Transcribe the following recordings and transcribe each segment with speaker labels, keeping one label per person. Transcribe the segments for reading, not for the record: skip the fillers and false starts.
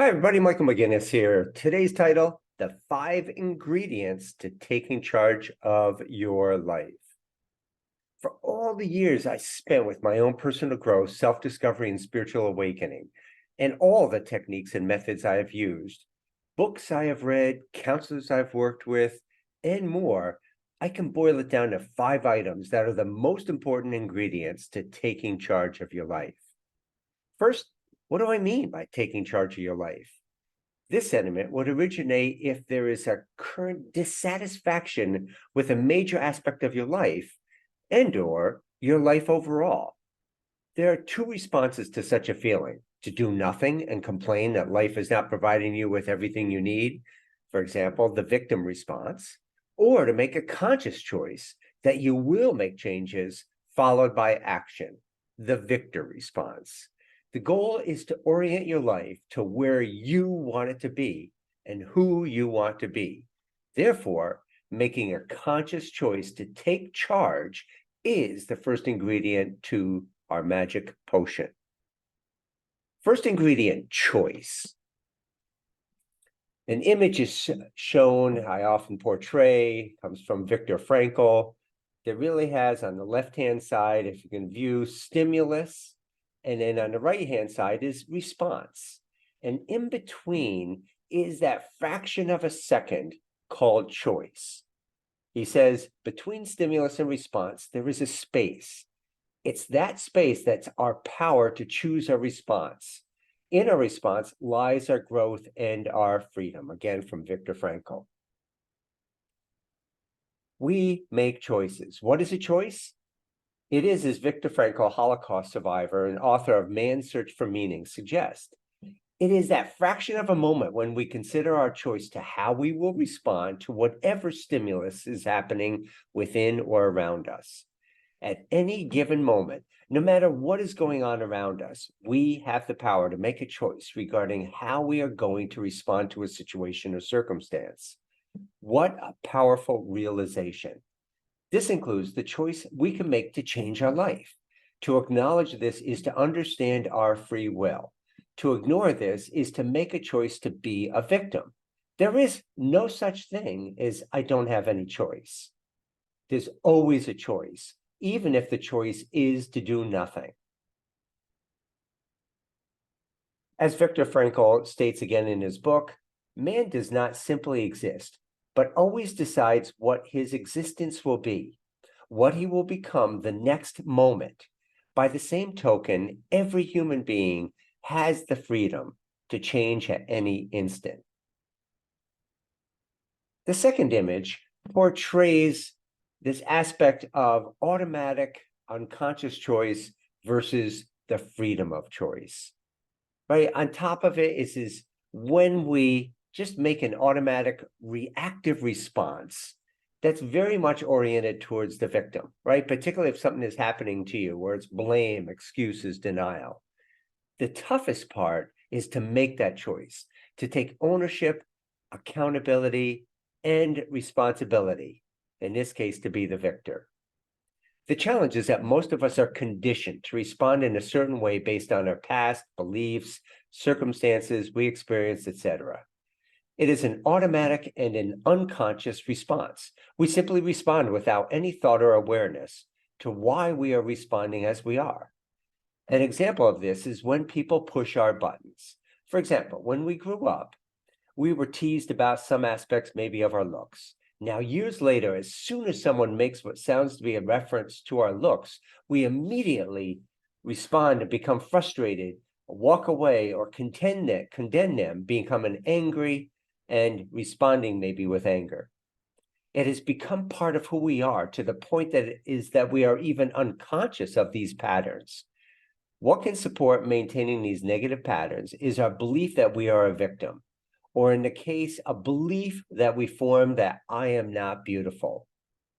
Speaker 1: Hi, everybody. Michael McGinnis here. Today's title, The 5 Ingredients to Taking Charge of Your Life. For all the years I spent with my own personal growth, self-discovery, and spiritual awakening, and all the techniques and methods I have used, books I have read, counselors I've worked with, and more, I can boil it down to 5 items that are the most important ingredients to taking charge of your life. First, what do I mean by taking charge of your life? This sentiment would originate if there is a current dissatisfaction with a major aspect of your life and/or your life overall. There are two responses to such a feeling: to do nothing and complain that life is not providing you with everything you need, for example, the victim response, or to make a conscious choice that you will make changes followed by action, the victor response. The goal is to orient your life to where you want it to be and who you want to be. Therefore, making a conscious choice to take charge is the first ingredient to our magic potion. First ingredient, choice. An image is shown, I often portray, comes from Viktor Frankl, that really has on the left-hand side, if you can view, stimulus, and then on the right-hand side is response. And in between is that fraction of a second called choice. He says, between stimulus and response, there is a space. It's that space that's our power to choose a response. In our response lies our growth and our freedom, again from Viktor Frankl. We make choices. What is a choice? It is, as Viktor Frankl, Holocaust survivor and author of Man's Search for Meaning, suggests, it is that fraction of a moment when we consider our choice to how we will respond to whatever stimulus is happening within or around us. At any given moment, no matter what is going on around us, we have the power to make a choice regarding how we are going to respond to a situation or circumstance. What a powerful realization. This includes the choice we can make to change our life. To acknowledge this is to understand our free will. To ignore this is to make a choice to be a victim. There is no such thing as I don't have any choice. There's always a choice, even if the choice is to do nothing. As Viktor Frankl states again in his book, man does not simply exist, but always decides what his existence will be, what he will become the next moment. By the same token, every human being has the freedom to change at any instant. The second image portrays this aspect of automatic unconscious choice versus the freedom of choice. Right on top of it is when we just make an automatic reactive response that's very much oriented towards the victim, right? Particularly if something is happening to you, where it's blame, excuses, denial. The toughest part is to make that choice, to take ownership, accountability, and responsibility, in this case, to be the victor. The challenge is that most of us are conditioned to respond in a certain way based on our past beliefs, circumstances we experienced, etc. It is an automatic and an unconscious response. We simply respond without any thought or awareness to why we are responding as we are. An example of this is when people push our buttons. For example, when we grew up, we were teased about some aspects maybe of our looks. Now, years later, as soon as someone makes what sounds to be a reference to our looks, we immediately respond and become frustrated, walk away, or condemn them, becoming angry and responding maybe with anger. It has become part of who we are, to the point that we are even unconscious of these patterns. What can support maintaining these negative patterns is our belief that we are a victim, or in the case, a belief that we form that I am not beautiful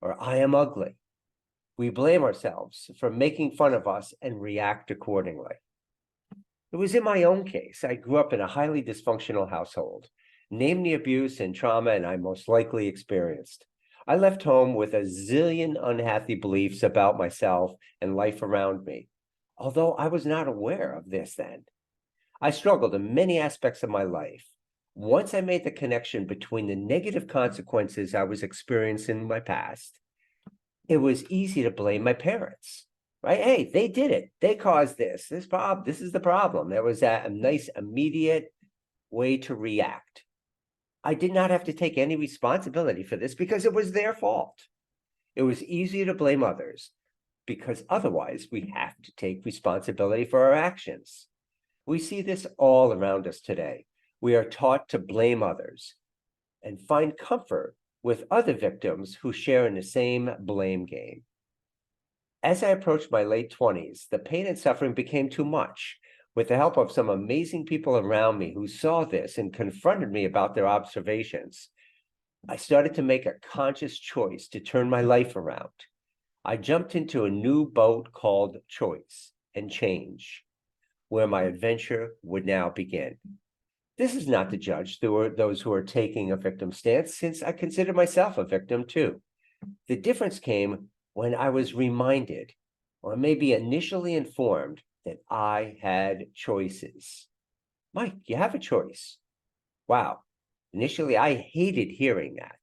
Speaker 1: or I am ugly. We blame ourselves for making fun of us and react accordingly. It was in my own case. I grew up in a highly dysfunctional household. Name the abuse and trauma, and I most likely experienced. I left home with a zillion unhappy beliefs about myself and life around me, although I was not aware of this then. I struggled in many aspects of my life. Once I made the connection between the negative consequences I was experiencing in my past, it was easy to blame my parents, right? Hey, they did it. They caused this problem. This is the problem. There was a nice immediate way to react. I did not have to take any responsibility for this because it was their fault. It was easy to blame others because otherwise we have to take responsibility for our actions. We see this all around us today. We are taught to blame others and find comfort with other victims who share in the same blame game. As I approached my late 20s, the pain and suffering became too much. With the help of some amazing people around me who saw this and confronted me about their observations, I started to make a conscious choice to turn my life around. I jumped into a new boat called choice and change, where my adventure would now begin. This is not to judge those who are taking a victim stance, since I consider myself a victim too. The difference came when I was reminded, or maybe initially informed, that I had choices. Mike, you have a choice. Wow. Initially, I hated hearing that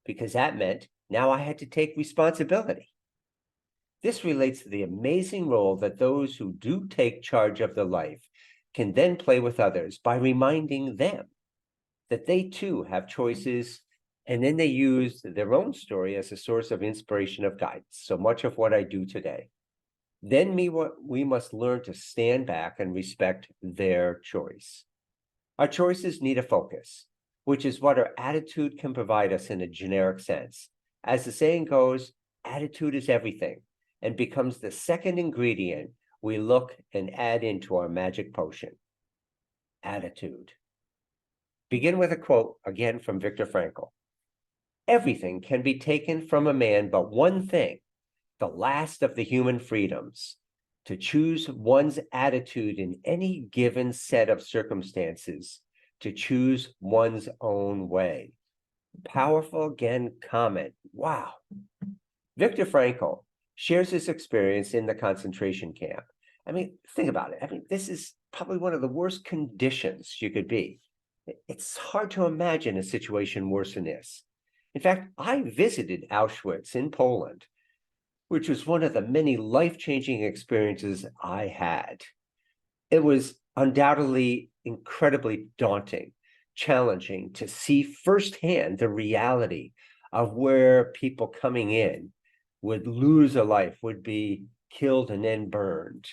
Speaker 1: because that meant now I had to take responsibility. This relates to the amazing role that those who do take charge of their life can then play with others by reminding them that they too have choices, and then they use their own story as a source of inspiration of guidance. So much of what I do today. Then we must learn to stand back and respect their choice. Our choices need a focus, which is what our attitude can provide us in a generic sense. As the saying goes, attitude is everything, and becomes the second ingredient we look and add into our magic potion. Attitude. Begin with a quote again from Viktor Frankl. Everything can be taken from a man but one thing, the last of the human freedoms, to choose one's attitude in any given set of circumstances, to choose one's own way. Powerful again comment. Wow. Viktor Frankl shares his experience in the concentration camp. I mean, think about it. I mean, this is probably one of the worst conditions you could be. It's hard to imagine a situation worse than this. In fact, I visited Auschwitz in Poland, which was one of the many life-changing experiences I had. It was undoubtedly incredibly daunting, challenging to see firsthand the reality of where people coming in would lose a life, would be killed and then burned.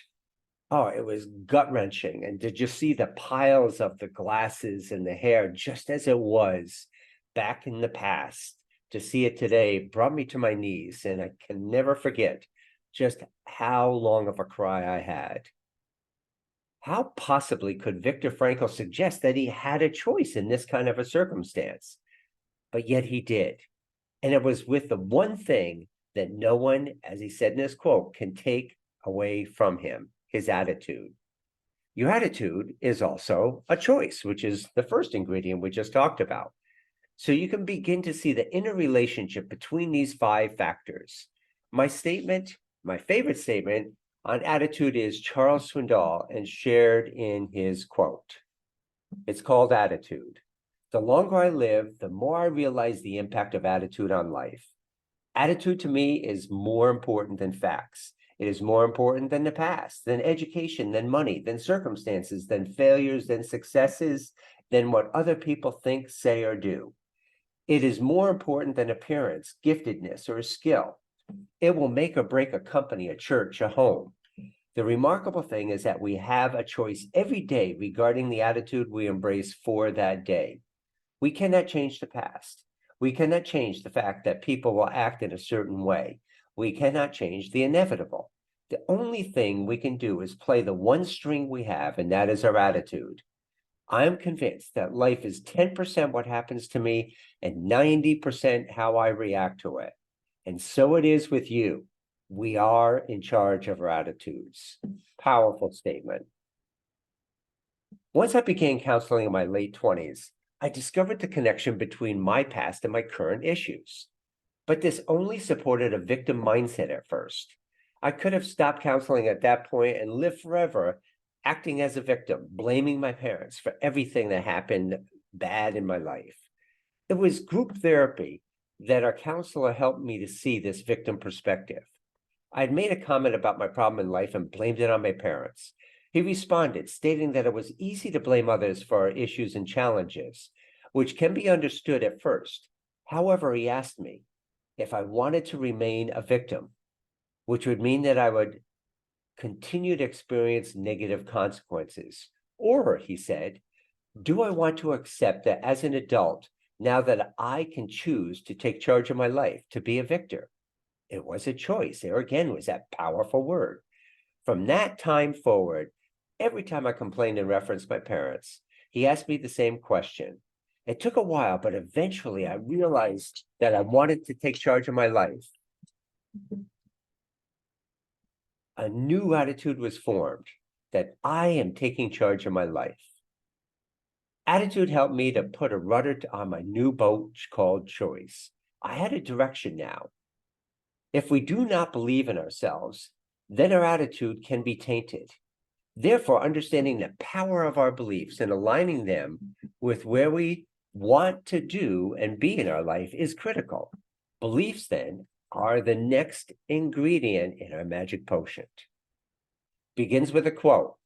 Speaker 1: Oh, it was gut-wrenching. And did you see the piles of the glasses and the hair just as it was back in the past? To see it today brought me to my knees, and I can never forget just how long of a cry I had. How possibly could Viktor Frankl suggest that he had a choice in this kind of a circumstance? But yet he did. And it was with the one thing that no one, as he said in his quote, can take away from him, his attitude. Your attitude is also a choice, which is the first ingredient we just talked about. So you can begin to see the interrelationship between these 5 factors. My favorite statement on attitude is Charles Swindoll and shared in his quote. It's called Attitude. The longer I live, the more I realize the impact of attitude on life. Attitude to me is more important than facts. It is more important than the past, than education, than money, than circumstances, than failures, than successes, than what other people think, say, or do. It is more important than appearance, giftedness, or skill. It will make or break a company, a church, a home. The remarkable thing is that we have a choice every day regarding the attitude we embrace for that day. We cannot change the past. We cannot change the fact that people will act in a certain way. We cannot change the inevitable. The only thing we can do is play the one string we have, and that is our attitude. I'm convinced that life is 10% what happens to me and 90% how I react to it. And so it is with you. We are in charge of our attitudes. Powerful statement. Once I began counseling in my late 20s, I discovered the connection between my past and my current issues. But this only supported a victim mindset at first. I could have stopped counseling at that point and lived forever acting as a victim, blaming my parents for everything that happened bad in my life. It was group therapy that our counselor helped me to see this victim perspective. I'd made a comment about my problem in life and blamed it on my parents. He responded, stating that it was easy to blame others for our issues and challenges, which can be understood at first. However, he asked me if I wanted to remain a victim, which would mean that I would continue to experience negative consequences. Or, he said, do I want to accept that as an adult, now that I can choose to take charge of my life, to be a victor? It was a choice. There again was that powerful word. From that time forward, every time I complained and referenced my parents, he asked me the same question. It took a while, but eventually I realized that I wanted to take charge of my life. A new attitude was formed that I am taking charge of my life. Attitude helped me to put a rudder on my new boat called choice. I had a direction now. If we do not believe in ourselves, then our attitude can be tainted. Therefore, understanding the power of our beliefs and aligning them with where we want to do and be in our life is critical. Beliefs, then, are the next ingredient in our magic potion. Begins with a quote.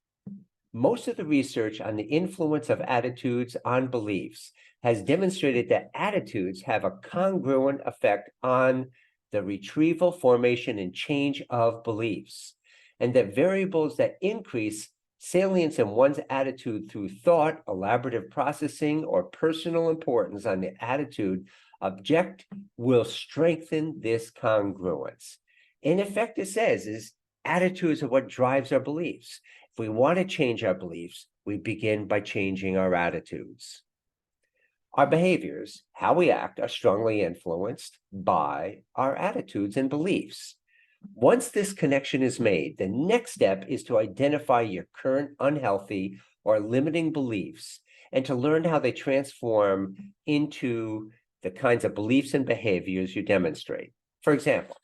Speaker 1: Most of the research on the influence of attitudes on beliefs has demonstrated that attitudes have a congruent effect on the retrieval, formation, and change of beliefs, and that variables that increase salience in one's attitude through thought, elaborative processing, or personal importance on the attitude object will strengthen this congruence. In effect, it says is attitudes are what drives our beliefs. If we want to change our beliefs, we begin by changing our attitudes. Our behaviors, how we act, are strongly influenced by our attitudes and beliefs. Once this connection is made, the next step is to identify your current unhealthy or limiting beliefs and to learn how they transform into the kinds of beliefs and behaviors you demonstrate. For example,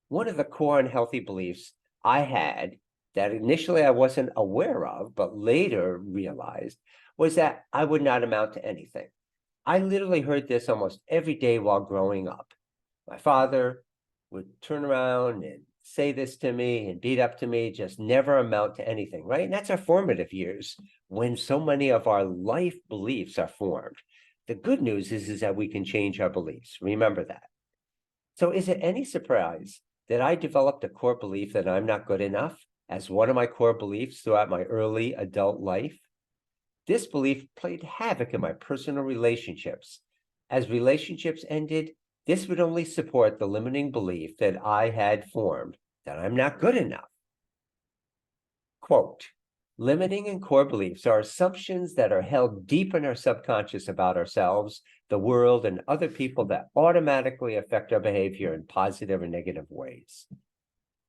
Speaker 1: one of the core unhealthy beliefs I had that initially I wasn't aware of, but later realized, was that I would not amount to anything. I literally heard this almost every day while growing up. My father would turn around and say this to me and beat up to me, just never amount to anything, right? And that's our formative years when so many of our life beliefs are formed. The good news is that we can change our beliefs. Remember that. So is it any surprise that I developed a core belief that I'm not good enough as one of my core beliefs throughout my early adult life? This belief played havoc in my personal relationships. As relationships ended, this would only support the limiting belief that I had formed that I'm not good enough. Quote, limiting and core beliefs are assumptions that are held deep in our subconscious about ourselves, the world, and other people that automatically affect our behavior in positive or negative ways.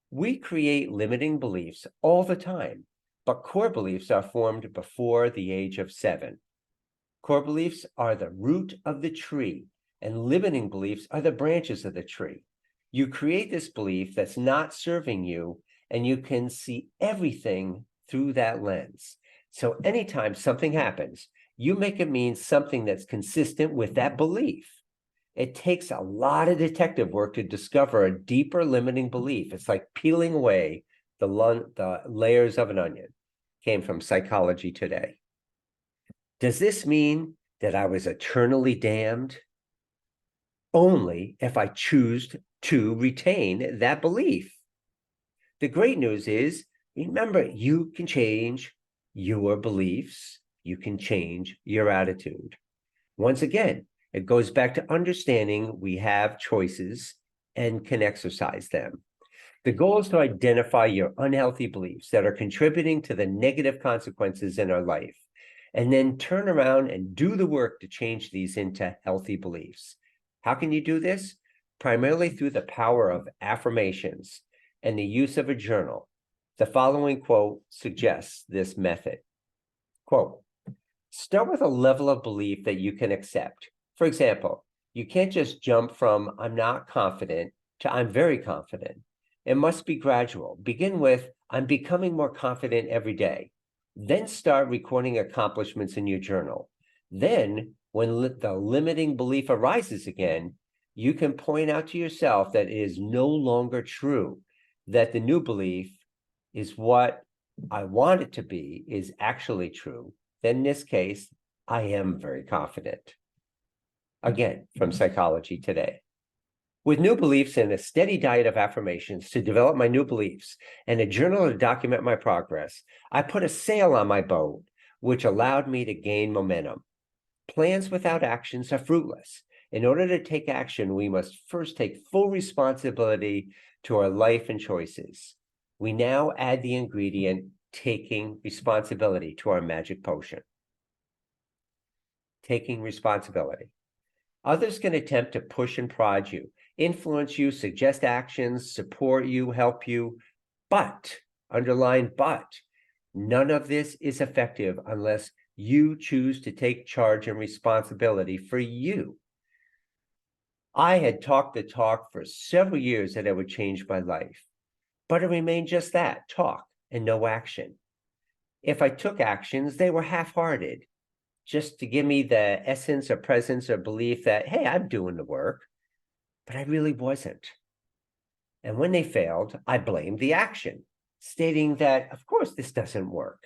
Speaker 1: We create limiting beliefs all the time, but core beliefs are formed before the age of 7. Core beliefs are the root of the tree, and limiting beliefs are the branches of the tree. You create this belief that's not serving you, and you can see everything through that lens. So anytime something happens, you make it mean something that's consistent with that belief. It takes a lot of detective work to discover a deeper limiting belief. It's like peeling away the layers of an onion. Came from Psychology Today. Does this mean that I was eternally damned? Only if I choose to retain that belief. The great news is, remember, you can change your beliefs. You can change your attitude. Once again, it goes back to understanding we have choices and can exercise them. The goal is to identify your unhealthy beliefs that are contributing to the negative consequences in our life, and then turn around and do the work to change these into healthy beliefs. How can you do this? Primarily through the power of affirmations and the use of a journal. The following quote suggests this method. Quote, start with a level of belief that you can accept. For example, you can't just jump from I'm not confident to I'm very confident. It must be gradual. Begin with, I'm becoming more confident every day. Then start recording accomplishments in your journal. Then, when the limiting belief arises again, you can point out to yourself that it is no longer true, that the new belief is what I want it to be is actually true. Then in this case, I am very confident. Again, from Psychology Today. With new beliefs and a steady diet of affirmations to develop my new beliefs and a journal to document my progress, I put a sail on my boat, which allowed me to gain momentum. Plans without actions are fruitless. In order to take action, we must first take full responsibility to our life and choices. We now add the ingredient, taking responsibility, to our magic potion. Taking responsibility. Others can attempt to push and prod you, influence you, suggest actions, support you, help you, but, underline but, none of this is effective unless you choose to take charge and responsibility for you. I had talked the talk for several years that I would change my life, but it remained just that, talk and no action. If I took actions, they were half-hearted, just to give me the essence or presence or belief that, hey, I'm doing the work, but I really wasn't. And when they failed, I blamed the action, stating that, of course, this doesn't work.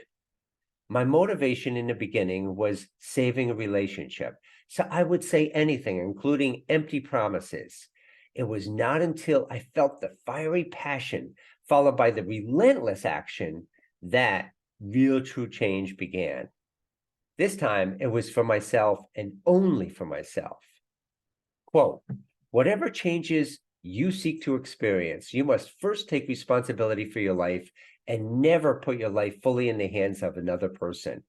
Speaker 1: My motivation in the beginning was saving a relationship, so I would say anything, including empty promises. It was not until I felt the fiery passion followed by the relentless action that real true change began. This time, it was for myself and only for myself. Quote, whatever changes you seek to experience, you must first take responsibility for your life and never put your life fully in the hands of another person.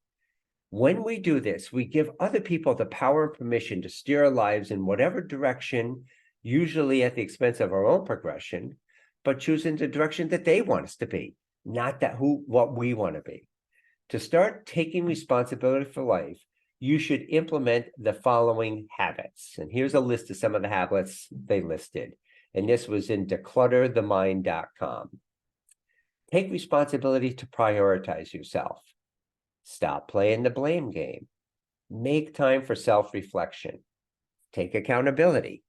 Speaker 1: When we do this, we give other people the power and permission to steer our lives in whatever direction, usually at the expense of our own progression, but choosing the direction that they want us to be, not what we want to be. To start taking responsibility for life, you should implement the following habits. And here's a list of some of the habits they listed. And this was in declutterthemind.com. Take responsibility to prioritize yourself. Stop playing the blame game. Make time for self-reflection. Take accountability.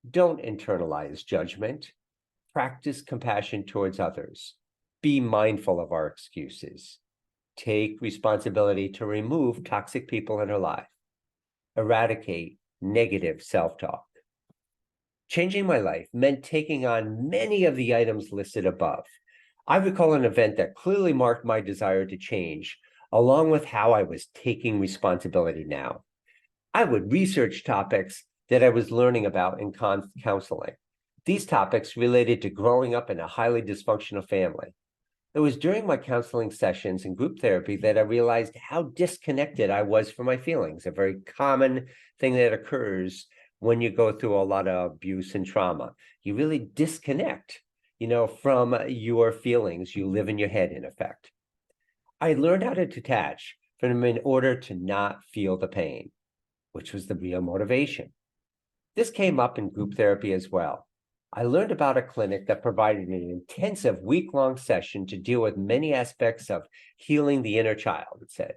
Speaker 1: Don't internalize judgment. Practice compassion towards others. Be mindful of our excuses. Take responsibility to remove toxic people in our life. Eradicate negative self-talk. Changing my life meant taking on many of the items listed above. I recall an event that clearly marked my desire to change, along with how I was taking responsibility now. I would research topics that I was learning about in counseling. These topics related to growing up in a highly dysfunctional family. It was during my counseling sessions and group therapy that I realized how disconnected I was from my feelings, a very common thing that occurs when you go through a lot of abuse and trauma. You really disconnect, from your feelings. You live in your head, in effect. I learned how to detach from them in order to not feel the pain, which was the real motivation. This came up in group therapy as well. I learned about a clinic that provided an intensive week-long session to deal with many aspects of healing the inner child, it said,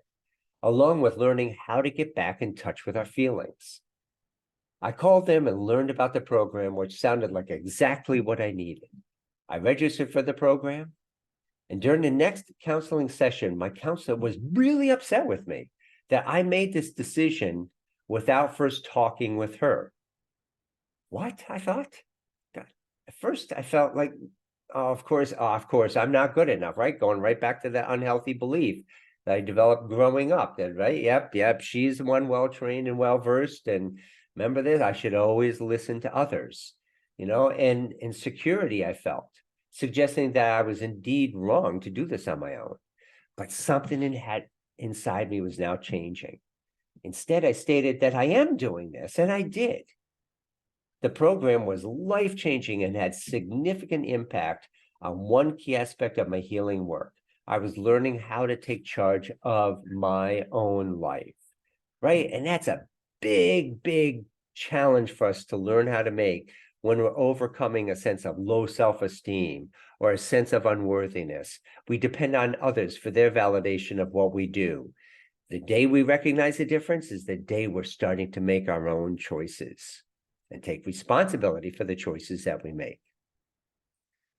Speaker 1: along with learning how to get back in touch with our feelings. I called them and learned about the program, which sounded like exactly what I needed. I registered for the program, and during the next counseling session, my counselor was really upset with me that I made this decision without first talking with her. What? I thought. God. At first, I felt like, of course, I'm not good enough, right? Going right back to that unhealthy belief that I developed growing up. That, right? Yep. She's the one well-trained and well-versed. And remember this, I should always listen to others, and insecurity I felt, suggesting that I was indeed wrong to do this on my own. But something inside me was now changing. Instead, I stated that I am doing this, and I did. The program was life-changing and had significant impact on one key aspect of my healing work. I was learning how to take charge of my own life, right? And that's a big, big challenge for us to learn how to make when we're overcoming a sense of low self-esteem or a sense of unworthiness. We depend on others for their validation of what we do. The day we recognize the difference is the day we're starting to make our own choices and take responsibility for the choices that we make.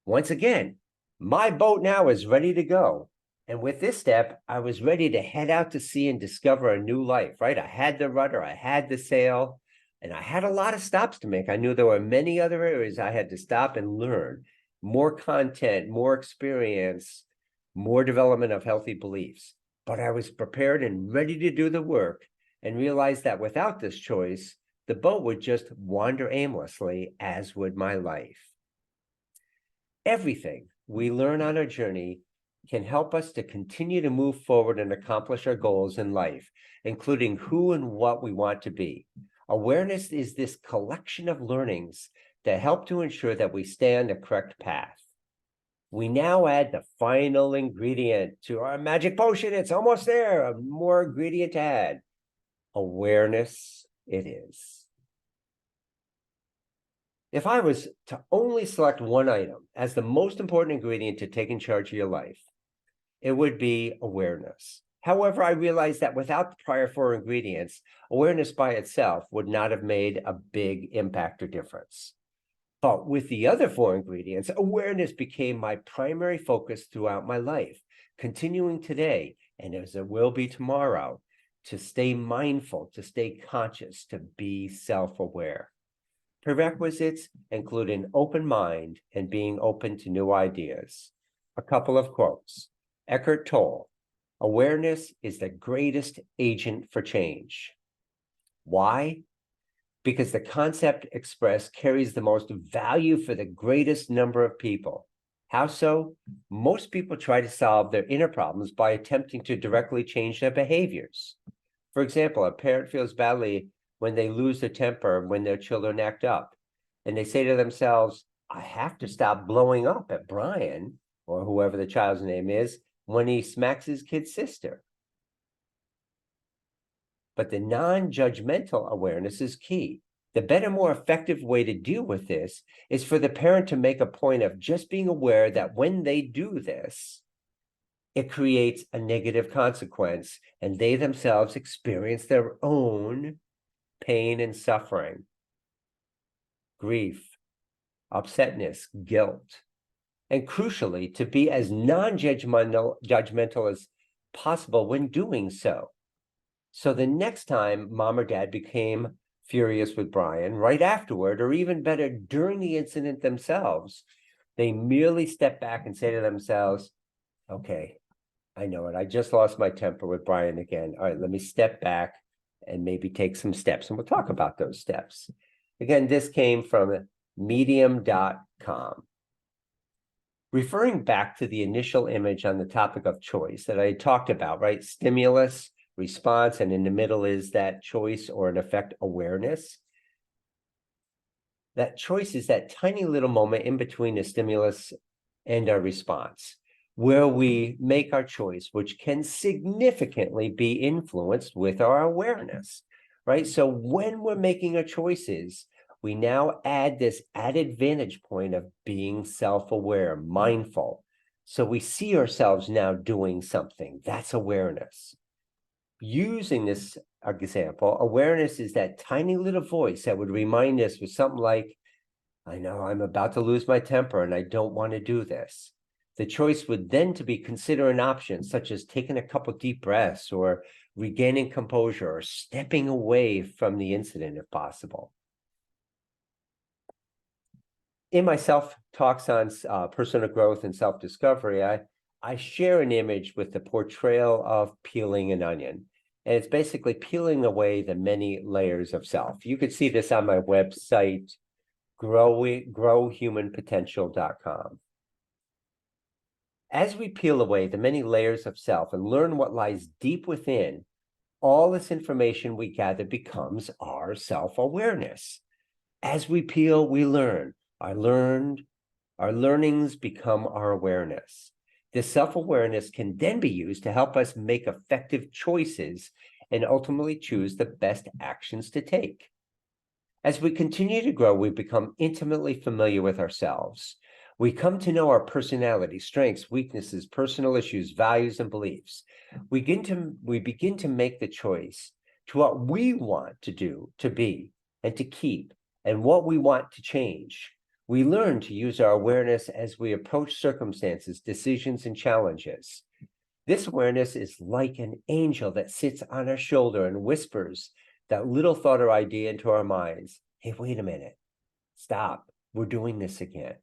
Speaker 1: Once again, my boat now is ready to go. And with this step, I was ready to head out to sea and discover a new life, right? I had the rudder, I had the sail, and I had a lot of stops to make. I knew there were many other areas I had to stop and learn more content, more experience, more development of healthy beliefs. But I was prepared and ready to do the work and realized that without this choice, the boat would just wander aimlessly, as would my life. Everything we learn on our journey can help us to continue to move forward and accomplish our goals in life, including who and what we want to be. Awareness is this collection of learnings that help to ensure that we stay on the correct path. We now add the final ingredient to our magic potion. It's almost there. A more ingredient to add. Awareness it is. If I was to only select one item as the most important ingredient to taking charge of your life, it would be awareness. However, I realized that without the prior four ingredients, awareness by itself would not have made a big impact or difference. But with the other four ingredients, awareness became my primary focus throughout my life, continuing today, and as it will be tomorrow, to stay mindful, to stay conscious, to be self-aware. Prerequisites include an open mind and being open to new ideas. A couple of quotes. Eckhart Tolle, awareness is the greatest agent for change. Why? Because the concept expressed carries the most value for the greatest number of people. How so? Most people try to solve their inner problems by attempting to directly change their behaviors. For example, a parent feels badly when they lose their temper when their children act up. And they say to themselves, I have to stop blowing up at Brian, or whoever the child's name is, when he smacks his kid's sister. But the non-judgmental awareness is key. The better, more effective way to deal with this is for the parent to make a point of just being aware that when they do this, it creates a negative consequence, and they themselves experience their own pain and suffering, grief, upsetness, guilt, and crucially, to be as non-judgmental as possible when doing so. So the next time mom or dad became furious with Brian, right afterward, or even better, during the incident themselves, they merely step back and say to themselves, okay, I know it. I just lost my temper with Brian again. All right, let me step back and maybe take some steps. And we'll talk about those steps. Again, this came from medium.com. Referring back to the initial image on the topic of choice that I talked about, right? Stimulus, response, and in the middle is that choice, or in effect, awareness. That choice is that tiny little moment in between the stimulus and our response, where we make our choice, which can significantly be influenced with our awareness, right? So when we're making our choices, we now add this added vantage point of being self-aware, mindful. So we see ourselves now doing something. That's awareness. Using this example, awareness is that tiny little voice that would remind us with something like, I know I'm about to lose my temper and I don't want to do this. The choice would then to be considering options such as taking a couple deep breaths or regaining composure or stepping away from the incident if possible. In my self-talks on personal growth and self-discovery, I share an image with the portrayal of peeling an onion. And it's basically peeling away the many layers of self. You could see this on my website, growhumanpotential.com. As we peel away the many layers of self and learn what lies deep within, all this information we gather becomes our self-awareness. As we peel, we learn. Our learnings become our awareness. This self-awareness can then be used to help us make effective choices and ultimately choose the best actions to take. As we continue to grow, we become intimately familiar with ourselves. We come to know our personality, strengths, weaknesses, personal issues, values, and beliefs. We begin to make the choice to what we want to do, to be, and to keep, and what we want to change. We learn to use our awareness as we approach circumstances, decisions, and challenges. This awareness is like an angel that sits on our shoulder and whispers that little thought or idea into our minds. Hey, wait a minute. Stop. We're doing this again.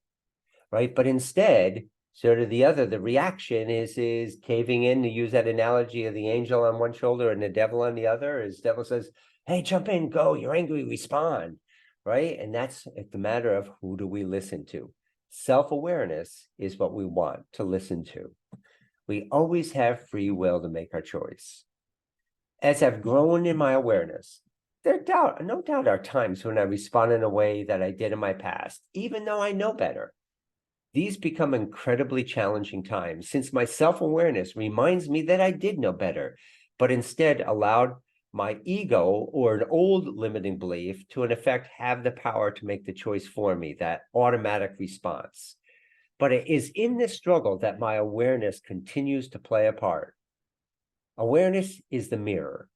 Speaker 1: Right? But instead, sort of the reaction is caving in, to use that analogy of the angel on one shoulder and the devil on the other. As devil says, hey, jump in, go. You're angry, respond. Right? And that's the matter of who do we listen to? Self-awareness is what we want to listen to. We always have free will to make our choice. As I've grown in my awareness, no doubt are times when I respond in a way that I did in my past, even though I know better. These become incredibly challenging times, since my self-awareness reminds me that I did know better, but instead allowed my ego or an old limiting belief to, in effect, have the power to make the choice for me, that automatic response. But it is in this struggle that my awareness continues to play a part. Awareness is the mirror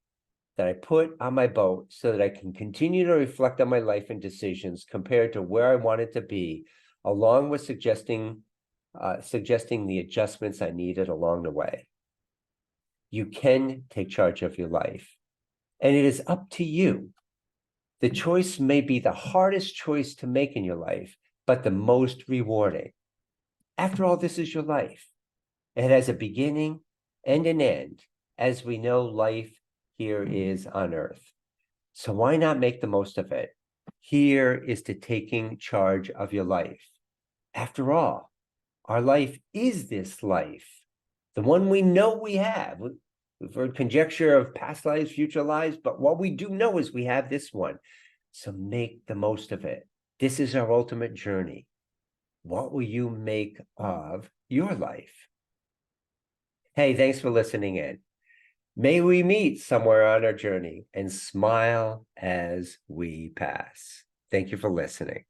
Speaker 1: that I put on my boat so that I can continue to reflect on my life and decisions compared to where I want it to be, along with suggesting the adjustments I needed along the way. You can take charge of your life, and it is up to you. The choice may be the hardest choice to make in your life, but the most rewarding. After all, this is your life. It has a beginning and an end, as we know life here is on earth. So why not make the most of it? Here is to taking charge of your life. After all, our life is this life, the one we know we have. We've heard conjecture of past lives, future lives, but what we do know is we have this one. So make the most of it. This is our ultimate journey. What will you make of your life? Hey, thanks for listening in. May we meet somewhere on our journey and smile as we pass. Thank you for listening.